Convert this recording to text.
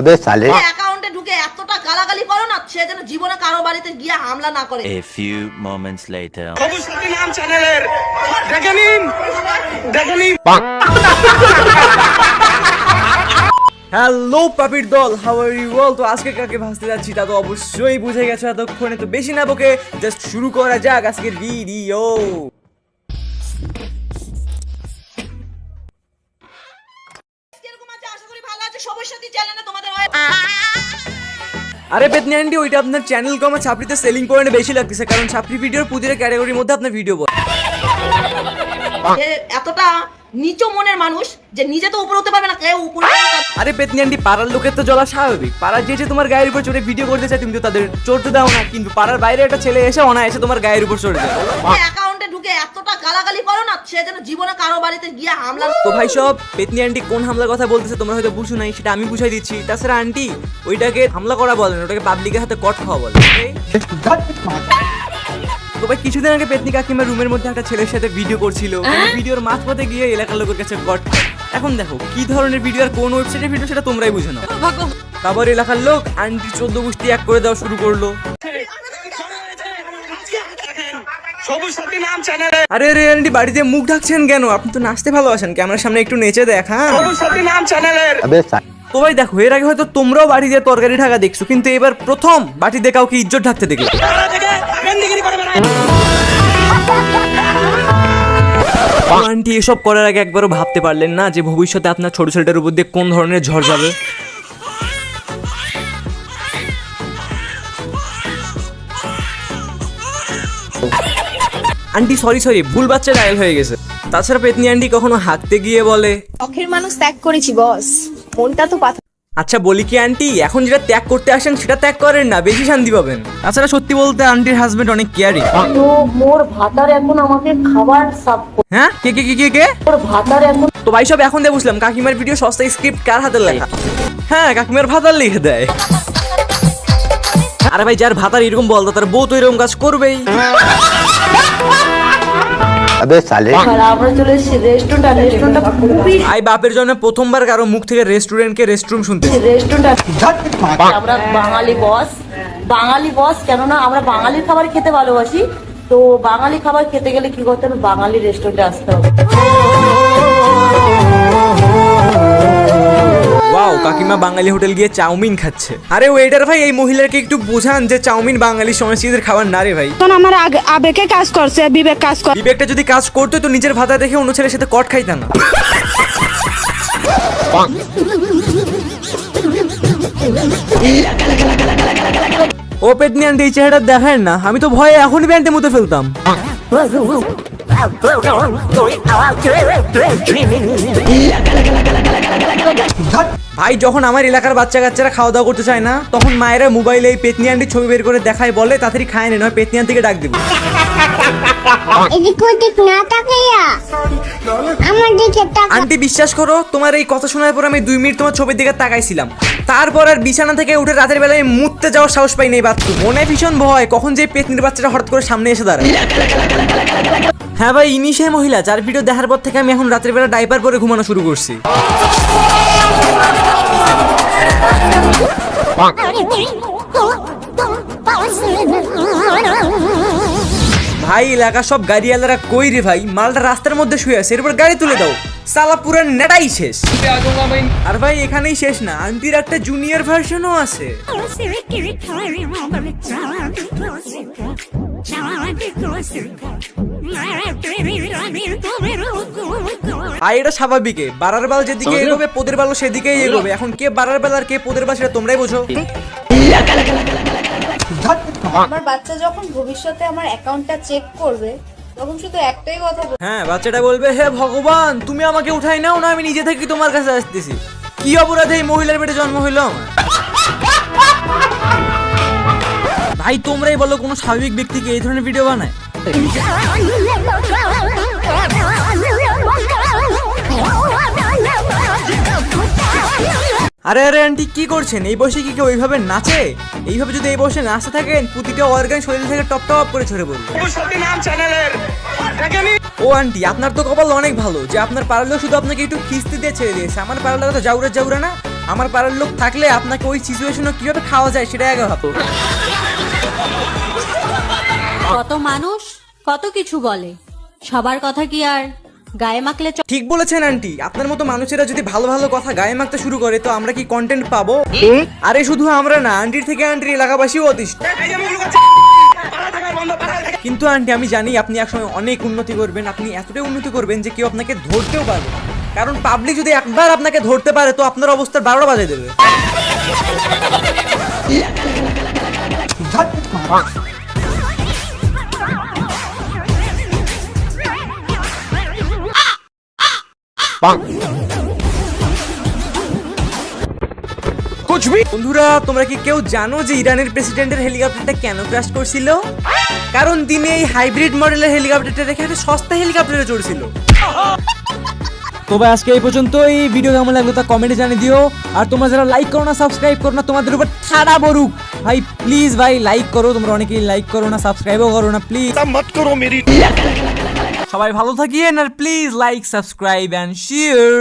अबे साले অ্যাকাউন্টে ঢুকে এতটা গালাগালি করো না, সে যেন জীবনে কারো বাড়িতে গিয়ে হামলা না করে। A few moments later. নাম চ্যানেলের দেখে নিন। হ্যালো পাপির দল, হাউ আর ইউ অল? তো আজকে কাকে ভাসতে যাচ্ছি তা তো অবশ্যই বুঝে গেছো এতক্ষণে। তো বেশি না বকে জাস্ট শুরু করা যাক আজকের ভিডিও। এরকম আছে, আশা করি ভালো আছে। সবার সাথে চ্যানেলে তোমাদের আরে পেতনি আন্টি, ওইটা আপনার চ্যানেল কমা ছাপড়িতে সেলিং পয়েন্ট বেশি লাগতেছে, কারণ ছাপড়ি ভিডিওর প্রতিটা ক্যাটাগরির মধ্যে আপনার ভিডিও বল। এতটা নিচু মনের মানুষ যে নিজে তো উপর হতে পারবে না, কেউ উপরে। আরে পেতনি আন্টি, পাড়ার লোকের তো জ্বলা স্বাভাবিক। পাড়ার যে তোমার গায়ের উপর চড়ে ভিডিও করতে চায় তুমি তো তাদের চড়তে দাও না, কিন্তু পাড়ার বাইরে একটা ছেলে এসে অনায়াসে তোমার গায়ের উপর চড়ে যায়। অ্যাকাউন্টে ঢুকে এতটা গালাগালি করো না, সে যেন জীবনে কারো বাড়িতে গিয়ে হামলা। তো ভাই সব, পেতনি আন্টি কোন হামলার কথা বলতেছে তোমরা হয়তো বুঝো নাই, সেটা আমি বুঝাই দিচ্ছি। তাছাড়া আন্টি, ওইটাকে হামলা করা বলেন, ওটাকে পাবলিকের হাতে কট খাওয়া বলে। তো ভাই কিছুদিন আগে পেতনি কাকিমা রুমের মধ্যে একটা ছেলের সাথে ভিডিও করছিল, ভিডিওর মাঝপথে গিয়ে এলাকার লোকের কাছে কট খায়। এখন দেখো কি ধরনের ভিডিও আর কোন ওয়েবসাইটের ভিডিও সেটা তোমরাই বুঝে নাও। তারপর এলাকার লোক আন্টি 14 গোষ্ঠী এক করে দেওয়া শুরু করলো। নাম চ্যানেলে আরে রে আন্টি, বাড়িতে মুখ ঢাকছেন কেন? আপনি তো নাচতে ভালোবাসেন, ক্যামেরার সামনে একটু নেচে দেখা। নাম চ্যানেলের अबे साले তো ভাই দেখো, এর আগে হয়তো তোমরাও বাড়ি দিয়ে তরকারি ঢাকা দেখছো, কিন্তু এবার প্রথম বাড়ি দিয়ে কাউকে ইজ্জত ঢাকতে দেখলে। আন্টি এসব করার আগে একবারও ভাবতে পারলেন না যে ভবিষ্যতে আপনার ছোট ছেলেটার উপর দিয়ে কোন ধরনের ঝড় যাবে? আন্টি সরি, ভুল বাচ্চা ডায়াল হয়ে গেছে। তাছাড়া পেতনি আন্টি কখনো হাঁকতে গিয়ে বলে, শখের মানুষ ত্যাগ করেছি বস, মনটা তো পাথর। আচ্ছা বলি কি আন্টি, এখন যেটা ত্যাগ করতে আসেন সেটা ত্যাগ করেন না, বেশি শান্তি পাবেন। তাছাড়া সত্যি বলতে আন্টির হাজবেন্ড অনেক কেয়ারি। তো মোর ভাতার এখন আমাকে খাবার সাফ করে। হ্যাঁ, কে? মোর ভাতার এখন তো ভাই সব এখন দিয়ে বুঝলাম কাকিমার ভিডিও সস্তা স্ক্রিপ্ট কার হাতের লেখা। হ্যাঁ, কাকিমার ভাতার লিখে দেয়। আরে ভাই, যার ভাতার এরকম বলতো তার বউ তো এরকম কাজ করবেই। अबे साले আমরা চলে এসেছি রেস্টুরেন্টটা খুবই আই বাপের জন্য প্রথমবার কারো মুখ থেকে রেস্টুরেন্টকে রেস্টরুম শুনতে। আমরা বাঙালি বস কেননা আমরা বাঙালির খাবার খেতে ভালোবাসি। তো বাঙালি খাবার খেতে গেলে কি করতে হবে, বাঙালি রেস্টুরেন্টে আসতে হবে। ওয়াও, কাকিমা বাঙালি হোটেল গিয়ে চাউমিন খাচ্ছে। আরে ওয়েটার ভাই, এই মহিলাকে একটু বোঝান যে চাউমিন বাঙালি সংস্কৃতির খাবার না রে ভাই। আমার আবেগে কাজ করছে, বিবেক কাজ করে। বিবেকটা যদি কাজ করতো তো নিজের ভাতা দেখে অন্য ছেলের সাথে কট খাইতাম না। ও পেতনি আন্টি, এই চেহারা দেখেন না, আমি তো ভয়ে এখনই প্যান্টে মুতে ফেলতাম। ভাই যখন আমার এলাকার বাচ্চা কাচ্চারা খাওয়া দাওয়া করতে চায় না, তখন মায়েরা মোবাইলে এই পেতনি আন্টির ছবি বের করে দেখায়, বলে তাড়াতাড়ি খায় না, নয় পেতনি আন্টিকে ডাক দিবি। আন্টি বিশ্বাস করো, তোমার এই কথা শোনার পর আমি 2 মিনিট তোমার ছবির দিকে তাকাইছিলাম, তারপর আর বিছানা থেকে উঠে রাতের বেলায় মুততে যাওয়ার সাহস পাই নাই। বাথরুম মনে ভীষণ ভয়, কখন যে পেতনির বাচ্চাটা হঠাৎ করে সামনে এসে দাঁড়ায়। হ্যাঁ ভাই, ইনি সেই মহিলা যার ভিডিও দেখার পর থেকে আমি এখন রাতের বেলা ডাইপার পরে ঘুমানো শুরু করছি। ভাই এলাকা সব গাড়িওয়ালারা কই রে ভাই? মালটা রাস্তার মধ্যে শুয়ে আছে, এরপর গাড়ি তুলে দাও, সালা পুরো নেটাই শেষ। আর ভাই এখানেই শেষ না, আন্টির একটা জুনিয়র ভার্সনও আছে। আর এটা স্বাভাবিক, বাড়ার বাল যেদিকে এগোবে পোদের বালও সেদিকেই এগোবে। এখন কে বাড়ার বাল আর কে পোদের বাল সেটা তোমরাই বোঝো। আমার বাচ্চা যখন ভবিষ্যতে আমার অ্যাকাউন্টটা চেক করবে তখন শুধু একটাই কথা বলবে, হ্যাঁ, বাচ্চাটা বলবে, হে ভগবান তুমি আমাকে উঠাই নাও না, আমি নিজে থেকে তোমার কাছে আসতেছি। কি অপরাধে এই মহিলার পেটে জন্ম হইল আমার? ভাই তোমরাই বলো, কোনো স্বাভাবিক ব্যক্তিকে এই ধরনের ভিডিও বানায়? আরে আন্টি কি করছেন? এই বয়সে কি কেউ এইভাবে নাচে? এইভাবে যদি এই বয়সে নাচতে থাকেন, প্রতিটা অর্গান শরীর থেকে টপ টপ করে ঝরে পড়বে। নাম চ্যানেলের দেখে নিন। ও আন্টি, আপনার তো কপাল অনেক ভালো যে আপনার পাড়ার লোক শুধু আপনাকে একটু খিস্তি দিয়ে ছেড়ে দিয়েছে। আমার পাড়ার লোক তো জাউরা না, আমার পাড়ার লোক থাকলে আপনাকে ওই সিচুয়েশনে কিভাবে খাওয়া যায় সেটা আগে ভাবো। কত মানুষ কত কিছু বলে, সবার কথা কি আর গায়ে মাখলে ঠিক বলেছেন আন্টি, আপনার মতো মানুষেরা যদি ভালো ভালো কথা গায়ে মাখতে শুরু করে তো আমরা কি কন্টেন্ট পাবো? আরে শুধু আমরা না, আন্টির থেকে আন্টির এলাকাবাসীও অতিষ্ঠ। কিন্তু আন্টি আমি জানি আপনি একসময় অনেক উন্নতি করবেন, আপনি এতটাই উন্নতি করবেন যে কেউ আপনাকে ধরতেও পারবে না। কারণ পাবলিক যদি একবার আপনাকে ধরতে পারে তো আপনার অবস্থার 12টা বাজিয়ে দেবে। বন্ধুরা তোমরা কি কেউ জানো যে ইরানের প্রেসিডেন্টের হেলিকপ্টারটা কেন ক্র্যাশ করছিল? কারণ তিনি এই হাইব্রিড মডেলের হেলিকপ্টারটা রেখে একটা সস্তা হেলিকপ্টারে চড়ছিল। তো ভাই আজকে এই পর্যন্ত। এই ভিডিও কেমন লাগলো তা কমেন্টে জানিয়ে দিও। আর তোমরা যারা লাইক করো না, সাবস্ক্রাইব করো না, তোমাদের উপর ঠাড়া বরুক ভাই। প্লিজ ভাই লাইক করো, তোমরা অনেকেই লাইক করো না, সাবস্ক্রাইবও করো না, প্লিজ मत करो मेरी। সবাই ভালো থাকিয়েন আর please like, subscribe and share.